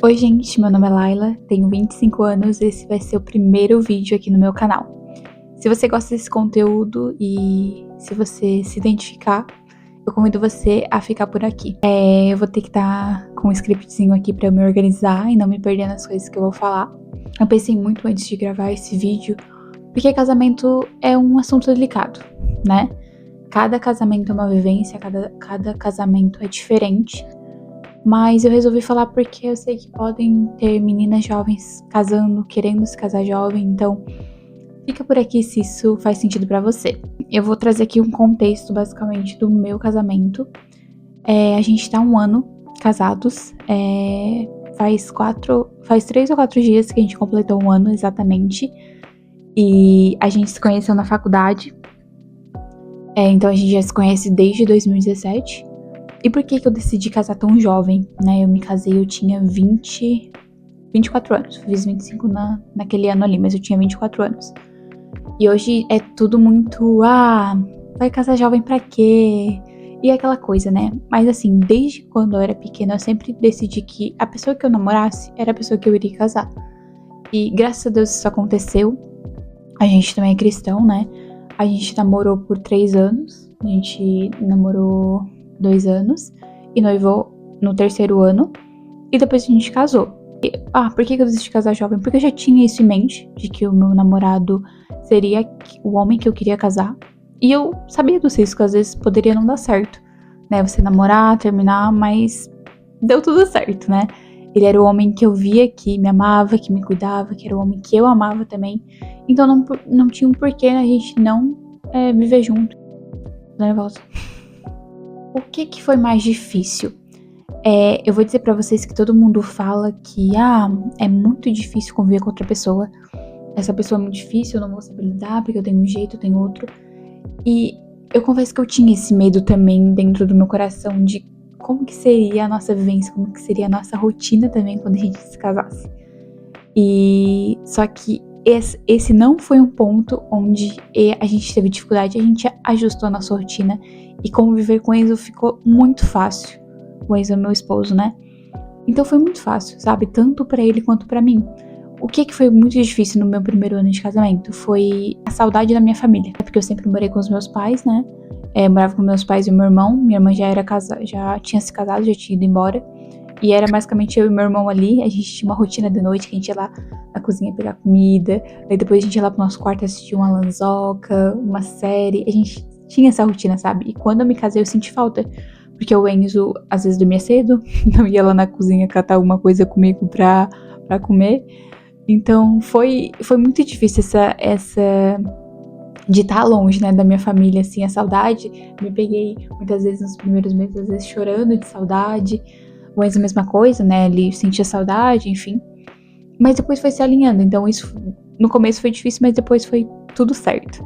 Oi gente, meu nome é Laila, tenho 25 anos e esse vai ser o primeiro vídeo aqui no meu canal. Se você gosta desse conteúdo e se você se identificar, eu convido você a ficar por aqui. Eu vou ter que estar com um scriptzinho aqui pra eu me organizar e não me perder nas coisas que eu vou falar. Eu pensei muito antes de gravar esse vídeo, porque casamento é um assunto delicado, né? Cada casamento é uma vivência, cada casamento é diferente. Mas eu resolvi falar porque eu sei que podem ter meninas jovens casando, querendo se casar jovem, então fica por aqui se isso faz sentido pra você. Eu vou trazer aqui um contexto basicamente do meu casamento. A gente tá 1 ano casados, faz 3 ou 4 dias que a gente completou 1 ano exatamente, e a gente se conheceu na faculdade, então a gente já se conhece desde 2017. E por que eu decidi casar tão jovem, né? Eu me casei, eu tinha 24 anos. Fiz 25 naquele ano ali, mas eu tinha 24 anos. E hoje é tudo muito, vai casar jovem pra quê? E aquela coisa, né? Mas assim, desde quando eu era pequena, eu sempre decidi que a pessoa que eu namorasse era a pessoa que eu iria casar. E graças a Deus isso aconteceu. A gente também é cristão, né? A gente namorou por 3 anos. A gente namorou 2 anos e noivou no 3º ano, e depois a gente casou. Por que eu decidi casar jovem? Porque eu já tinha isso em mente, de que o meu namorado seria o homem que eu queria casar, e eu sabia dos riscos, às vezes poderia não dar certo, né, você namorar, terminar, mas deu tudo certo, né. Ele era o homem que eu via que me amava, que me cuidava, que era o homem que eu amava também, então não tinha um porquê a gente não viver junto. Tô nervosa. O que foi mais difícil? Eu vou dizer pra vocês que todo mundo fala que, é muito difícil conviver com outra pessoa. Essa pessoa é muito difícil, eu não vou saber lidar, porque eu tenho um jeito, eu tenho outro. E eu confesso que eu tinha esse medo também dentro do meu coração de como que seria a nossa vivência, como que seria a nossa rotina também quando a gente se casasse. E só que esse não foi um ponto onde a gente teve dificuldade, a gente ajustou a nossa rotina e conviver com Enzo ficou muito fácil. O Enzo é meu esposo, né? Então foi muito fácil, sabe? Tanto pra ele quanto pra mim. O que foi muito difícil no meu primeiro ano de casamento foi a saudade da minha família. Porque eu sempre morei com os meus pais, né? Morava com meus pais e o meu irmão. Minha irmã já tinha se casado, já tinha ido embora. E era basicamente eu e meu irmão ali. A gente tinha uma rotina de noite que a gente ia lá na cozinha pegar comida. Daí depois a gente ia lá pro nosso quarto assistir uma lanzoca, uma série. A gente tinha essa rotina, sabe? E quando eu me casei eu senti falta. Porque o Enzo às vezes dormia cedo, não ia lá na cozinha catar alguma coisa comigo pra comer. Então foi muito difícil essa de estar longe, né, da minha família, assim, a saudade. Me peguei muitas vezes nos primeiros meses, às vezes chorando de saudade. O Enzo, a mesma coisa, né, ele sentia saudade, enfim. Mas depois foi se alinhando, então isso no começo foi difícil, mas depois foi tudo certo.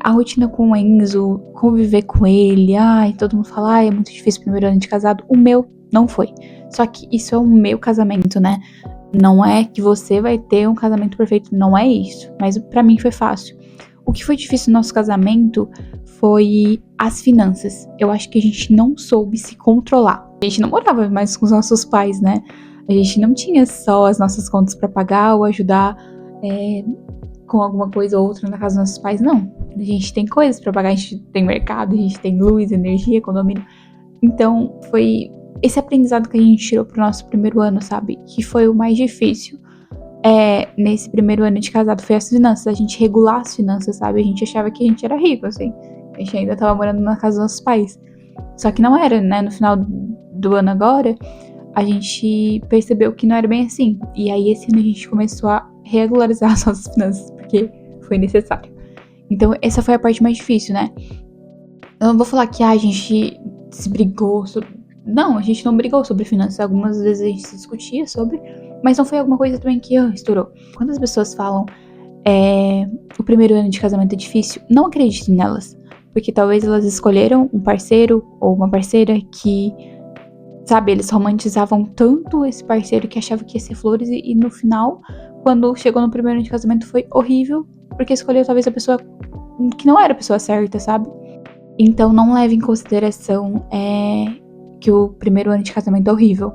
A rotina com o Enzo, conviver com ele, todo mundo fala, é muito difícil o primeiro ano de casado. O meu não foi. Só que isso é o meu casamento, né? Não é que você vai ter um casamento perfeito, não é isso. Mas pra mim foi fácil. O que foi difícil no nosso casamento foi as finanças. Eu acho que a gente não soube se controlar. A gente não morava mais com os nossos pais, né? A gente não tinha só as nossas contas pra pagar ou ajudar com alguma coisa ou outra na casa dos nossos pais, não. A gente tem coisas pra pagar, a gente tem mercado, a gente tem luz, energia, condomínio. Então, foi esse aprendizado que a gente tirou pro nosso primeiro ano, sabe? Que foi o mais difícil. Nesse primeiro ano de casado foi as finanças, a gente regular as finanças, sabe? A gente achava que a gente era rico, assim. A gente ainda tava morando na casa dos nossos pais. Só que não era, né? No final do ano agora, a gente percebeu que não era bem assim. E aí, esse ano a gente começou a regularizar as nossas finanças, porque foi necessário. Então, essa foi a parte mais difícil, né? Eu não vou falar que a gente se brigou sobre... Não, a gente não brigou sobre finanças. Algumas vezes a gente se discutia sobre, mas não foi alguma coisa também que estourou. Quando as pessoas falam o primeiro ano de casamento é difícil, não acredite nelas. Porque talvez elas escolheram um parceiro ou uma parceira que, sabe, eles romantizavam tanto esse parceiro que achava que ia ser flores e no final, quando chegou no primeiro ano de casamento, foi horrível, porque escolheu talvez a pessoa que não era a pessoa certa, sabe? Então não leve em consideração que o primeiro ano de casamento é horrível.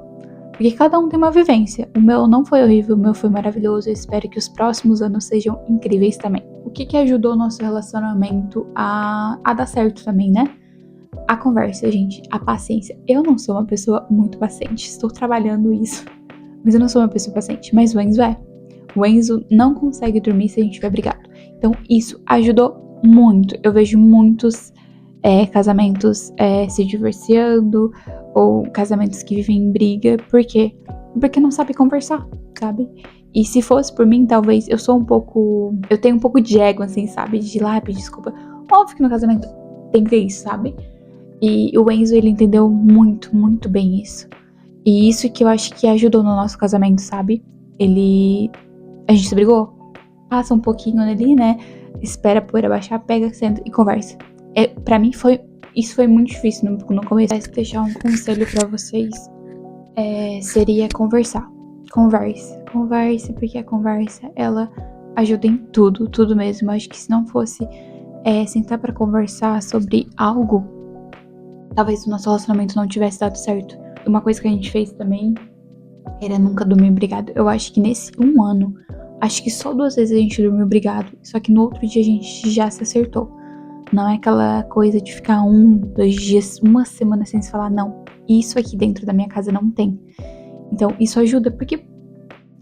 Porque cada um tem uma vivência. O meu não foi horrível, o meu foi maravilhoso. Eu espero que os próximos anos sejam incríveis também. O que ajudou o nosso relacionamento a dar certo também, né? A conversa, gente, a paciência. Eu não sou uma pessoa muito paciente, estou trabalhando isso. Mas eu não sou uma pessoa paciente, mas o Enzo é. O Enzo não consegue dormir se a gente estiver brigado. Então, isso ajudou muito. Eu vejo muitos casamentos se divorciando, ou casamentos que vivem em briga. Por quê? Porque não sabe conversar, sabe? E se fosse por mim, talvez eu sou um pouco. Eu tenho um pouco de ego, assim, sabe? De ir lá pedir desculpa. Óbvio que no casamento tem que ter isso, sabe? E o Enzo, ele entendeu muito, muito bem isso. E isso que eu acho que ajudou no nosso casamento, sabe? A gente se brigou, passa um pouquinho ali, né? Espera a poeira baixar, pega, senta e conversa. Pra mim, isso foi muito difícil no começo. Mas deixar um conselho pra vocês seria conversar. Converse, porque a conversa, ela ajuda em tudo, tudo mesmo. Eu acho que se não fosse sentar pra conversar sobre algo, talvez o nosso relacionamento não tivesse dado certo. Uma coisa que a gente fez também era nunca dormir brigado. Eu acho que nesse 1 ano, acho que só 2 vezes a gente dormiu brigado. Só que no outro dia a gente já se acertou. Não é aquela coisa de ficar 2 dias, uma semana sem se falar, não. Isso aqui dentro da minha casa não tem. Então, isso ajuda, porque,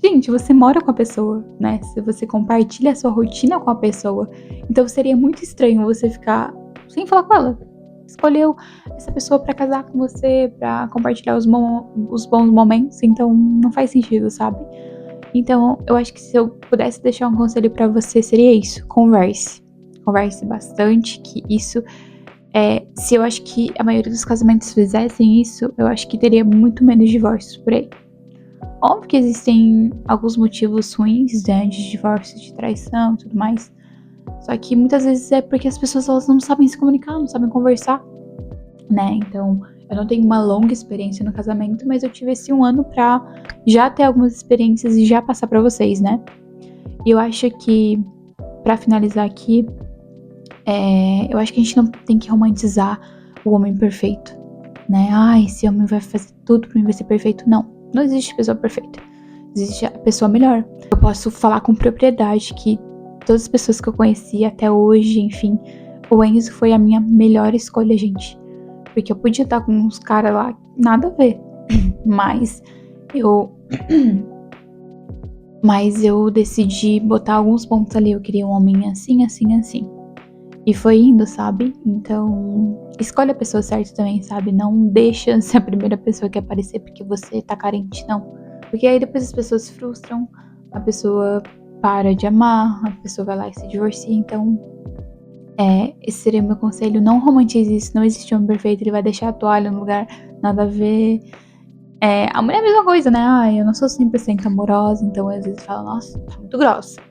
gente, você mora com a pessoa, né? Se você compartilha a sua rotina com a pessoa, então seria muito estranho você ficar sem falar com ela. Escolheu essa pessoa pra casar com você, pra compartilhar os bons momentos, então não faz sentido, sabe? Então, eu acho que se eu pudesse deixar um conselho pra você, seria isso: converse. Converse bastante, que isso se eu acho que a maioria dos casamentos fizessem isso, eu acho que teria muito menos divórcios por aí. Óbvio que existem alguns motivos ruins, né, de divórcio, de traição e tudo mais. Só que muitas vezes é porque as pessoas elas não sabem se comunicar, não sabem conversar, né? Então, eu não tenho uma longa experiência no casamento, mas eu tive esse 1 ano pra já ter algumas experiências e já passar pra vocês, né? E eu acho que, pra finalizar aqui, eu acho que a gente não tem que romantizar o homem perfeito, né? Esse homem vai fazer tudo pra mim, vai ser perfeito. Não existe pessoa perfeita. Existe a pessoa melhor. Eu posso falar com propriedade que todas as pessoas que eu conheci até hoje, enfim, o Enzo foi a minha melhor escolha, gente. Porque eu podia estar com uns caras lá, nada a ver. Mas eu decidi botar alguns pontos ali. Eu queria um homem assim, assim, assim. E foi indo, sabe? Então, escolhe a pessoa certa também, sabe? Não deixa ser a primeira pessoa que aparecer porque você tá carente, não. Porque aí depois as pessoas se frustram, a pessoa para de amar, a pessoa vai lá e se divorcia. Então, esse seria o meu conselho. Não romantize isso, não existe homem perfeito, ele vai deixar a toalha no lugar, nada a ver. A mulher é a mesma coisa, né? Eu não sou 100% amorosa, então às vezes fala, nossa, tá muito grossa.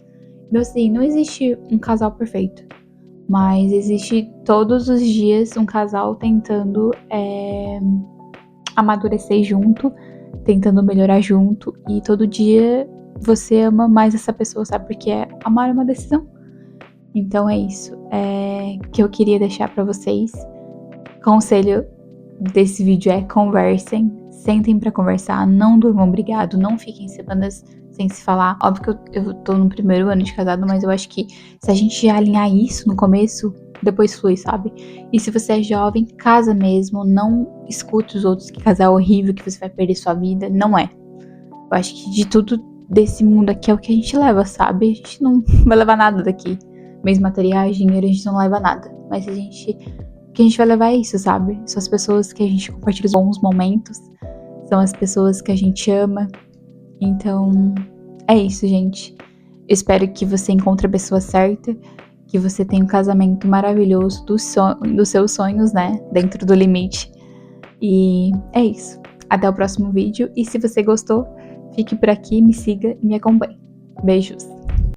Então, assim, não existe um casal perfeito. Mas existe todos os dias um casal tentando amadurecer junto, tentando melhorar junto. E todo dia você ama mais essa pessoa, sabe? Porque amar é uma decisão. Então é isso que eu queria deixar pra vocês. Conselho desse vídeo é: conversem, sentem pra conversar, não durmam brigado, não fiquem semanas sem se falar. Óbvio que eu tô no primeiro ano de casado, mas eu acho que se a gente já alinhar isso no começo, depois flui, sabe? E se você é jovem, casa mesmo, não escute os outros que casar é horrível, que você vai perder sua vida. Não é. Eu acho que de tudo desse mundo aqui é o que a gente leva, sabe? A gente não vai levar nada daqui. Mesmo materiais, dinheiro, a gente não leva nada. Mas o que a gente vai levar é isso, sabe? São as pessoas que a gente compartilha os bons momentos. São as pessoas que a gente ama. Então, é isso, gente. Eu espero que você encontre a pessoa certa, que você tenha um casamento maravilhoso dos seus sonhos, né? Dentro do limite. E é isso. Até o próximo vídeo. E se você gostou, fique por aqui, me siga e me acompanhe. Beijos!